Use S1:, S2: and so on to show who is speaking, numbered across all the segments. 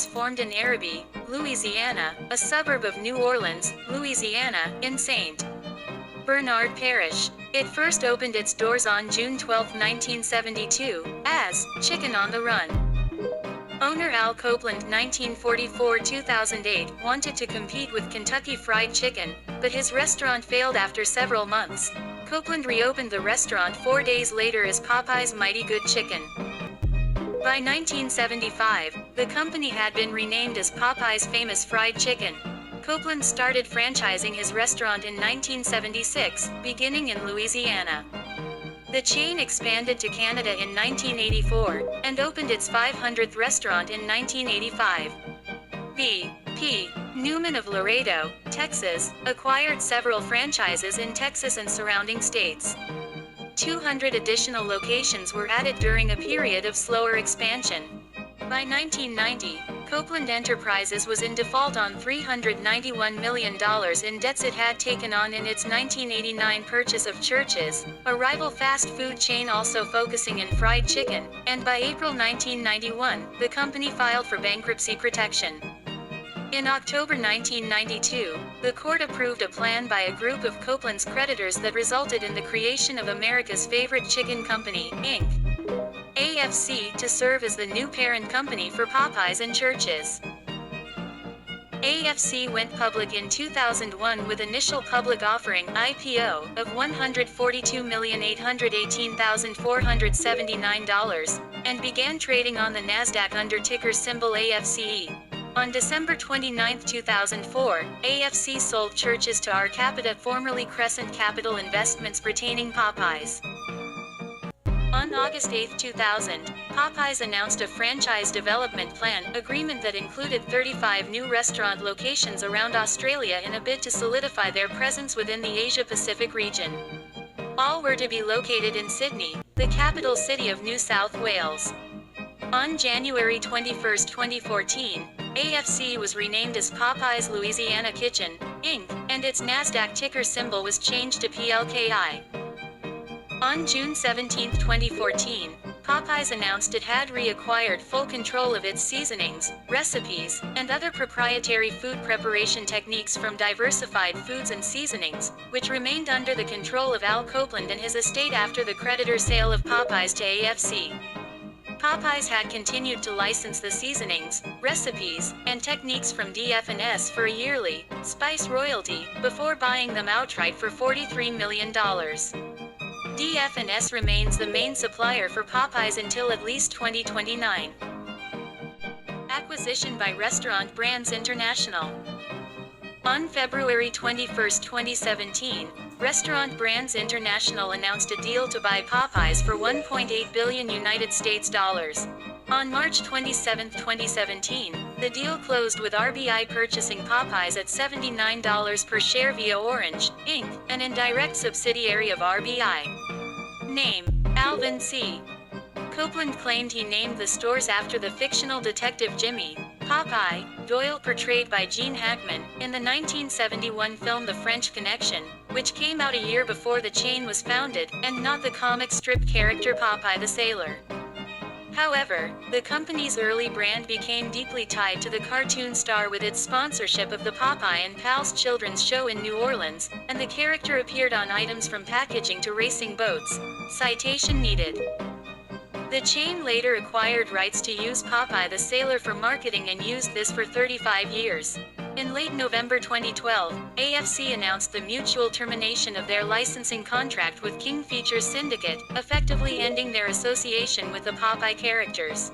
S1: was formed in Araby, Louisiana, a suburb of New Orleans, Louisiana, in St. Bernard Parish. It first opened its doors on June 12, 1972, as Chicken on the Run. Owner Al Copeland 1944-2008 wanted to compete with Kentucky Fried Chicken, but his restaurant failed after several months. Copeland reopened the restaurant 4 days later as Popeyes Mighty Good Chicken. By 1975, the company had been renamed as Popeyes Famous Fried Chicken. Copeland started franchising his restaurant in 1976, beginning in Louisiana. The chain expanded to Canada in 1984, and opened its 500th restaurant in 1985. B.P. Newman of Laredo, Texas, acquired several franchises in Texas and surrounding states. 200 additional locations were added during a period of slower expansion. By 1990, Copeland Enterprises was in default on $391 million in debts it had taken on in its 1989 purchase of Church's, a rival fast food chain also focusing in fried chicken, and by April 1991, the company filed for bankruptcy protection. In October 1992, the court approved a plan by a group of Copeland's creditors that resulted in the creation of America's Favorite Chicken Company, Inc. AFC, to serve as the new parent company for Popeyes and Church's. AFC went public in 2001 with initial public offering (IPO) of $142,818,479 and began trading on the Nasdaq under ticker symbol AFCE. On December 29, 2004, AFC sold Church's to R Capita, formerly Crescent Capital Investments, retaining Popeyes. On August 8, 2000, Popeyes announced a franchise development plan agreement that included 35 new restaurant locations around Australia in a bid to solidify their presence within the Asia-Pacific region. All were to be located in Sydney, the capital city of New South Wales. On January 21, 2014, AFC was renamed as Popeyes Louisiana Kitchen, Inc., and its Nasdaq ticker symbol was changed to PLKI. On June 17, 2014, Popeyes announced it had reacquired full control of its seasonings, recipes, and other proprietary food preparation techniques from Diversified Foods and Seasonings, which remained under the control of Al Copeland and his estate after the creditor sale of Popeyes to AFC. Popeyes had continued to license the seasonings, recipes, and techniques from DF&S for a yearly spice royalty before buying them outright for $43 million. DF&S remains the main supplier for Popeyes until at least 2029. Acquisition by Restaurant Brands International. On February 21, 2017, Restaurant Brands International announced a deal to buy Popeyes for $1.8 billion United States dollars. On March 27, 2017, the deal closed with RBI purchasing Popeyes at $79 per share via Orange, Inc., an indirect subsidiary of RBI. Name: Alvin C. Copeland claimed he named the stores after the fictional detective Jimmy Popeye Doyle, portrayed by Gene Hackman, in the 1971 film The French Connection, which came out a year before the chain was founded, and not the comic strip character Popeye the Sailor. However, the company's early brand became deeply tied to the cartoon star with its sponsorship of the Popeye and Pals children's show in New Orleans, and the character appeared on items from packaging to racing boats. Citation needed. The chain later acquired rights to use Popeye the Sailor for marketing and used this for 35 years. In late November 2012, AFC announced the mutual termination of their licensing contract with King Features Syndicate, effectively ending their association with the Popeye characters.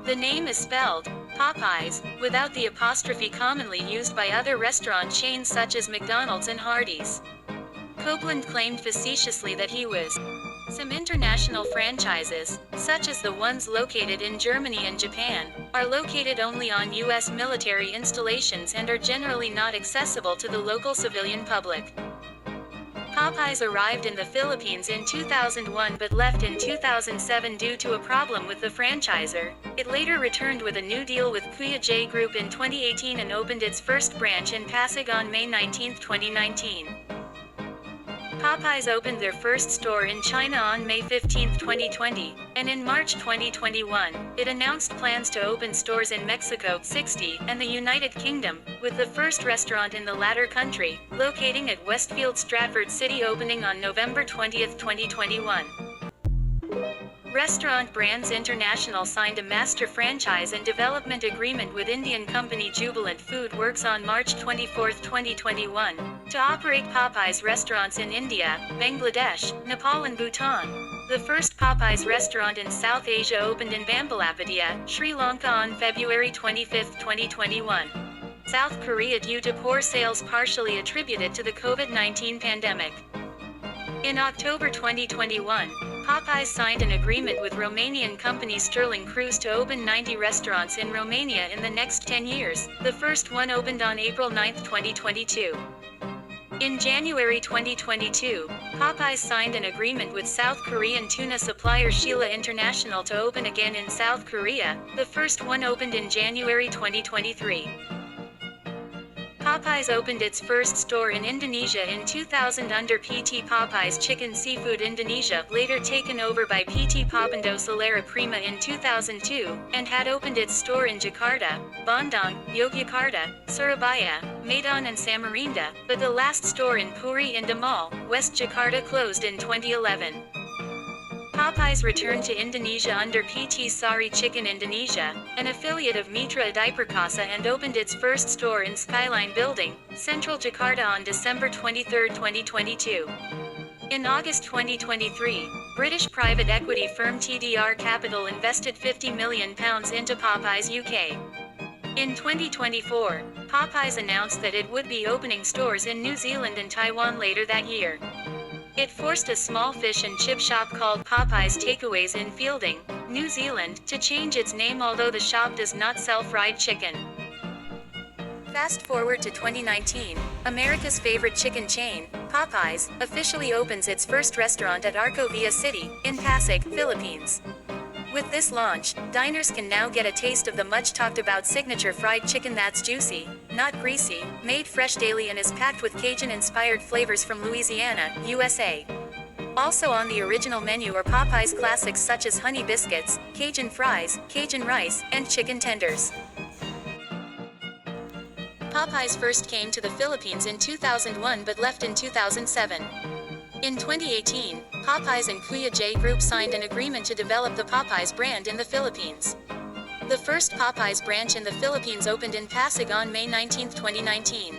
S1: The name is spelled Popeyes, without the apostrophe commonly used by other restaurant chains such as McDonald's and Hardee's. Copeland claimed facetiously that he was some international franchises, such as the ones located in Germany and Japan, are located only on U.S. military installations and are generally not accessible to the local civilian public. Popeyes arrived in the Philippines in 2001 but left in 2007 due to a problem with the franchisor. It later returned with a new deal with Kuya J Group in 2018 and opened its first branch in Pasig on May 19, 2019. Popeyes opened their first store in China on May 15, 2020, and in March 2021, it announced plans to open stores in Mexico, 60, and the United Kingdom, with the first restaurant in the latter country, locating at Westfield Stratford City opening on November 20, 2021. Restaurant Brands International signed a master franchise and development agreement with Indian company Jubilant Food Works on March 24, 2021, to operate Popeyes restaurants in India, Bangladesh, Nepal and Bhutan. The first Popeyes restaurant in South Asia opened in Bambalapitiya, Sri Lanka on February 25, 2021. South Korea due to poor sales partially attributed to the COVID-19 pandemic. In October 2021, Popeyes signed an agreement with Romanian company Sterling Cruise to open 90 restaurants in Romania in the next 10 years. The first one opened on April 9, 2022. In January 2022, Popeyes signed an agreement with South Korean tuna supplier Sheela International to open again in South Korea. The first one opened in January 2023. Popeyes opened its first store in Indonesia in 2000 under PT Popeyes Chicken Seafood Indonesia, later taken over by PT Popindo Selera Prima in 2002, and had opened its store in Jakarta, Bandung, Yogyakarta, Surabaya, Medan and Samarinda, but the last store in Puri Indah Mall, West Jakarta closed in 2011. Popeyes returned to Indonesia under PT Sari Chicken Indonesia, an affiliate of Mitra Adiperkasa, and opened its first store in Skyline Building, Central Jakarta on December 23, 2022. In August 2023, British private equity firm TDR Capital invested £50 million into Popeyes UK. In 2024, Popeyes announced that it would be opening stores in New Zealand and Taiwan later that year. It forced a small fish and chip shop called Popeyes Takeaways in Fielding, New Zealand, to change its name, although the shop does not sell fried chicken. Fast forward to 2019, America's favorite chicken chain, Popeyes, officially opens its first restaurant at Arco Villa City, in Pasig, Philippines. With this launch, diners can now get a taste of the much-talked-about signature fried chicken that's juicy, not greasy, made fresh daily, and is packed with Cajun-inspired flavors from Louisiana, USA. Also on the original menu are Popeyes classics such as honey biscuits, Cajun fries, Cajun rice, and chicken tenders. Popeyes first came to the Philippines in 2001 but left in 2007. In 2018, Popeyes and Kuya J Group signed an agreement to develop the Popeyes brand in the Philippines. The first Popeyes branch in the Philippines opened in Pasig on May 19, 2019.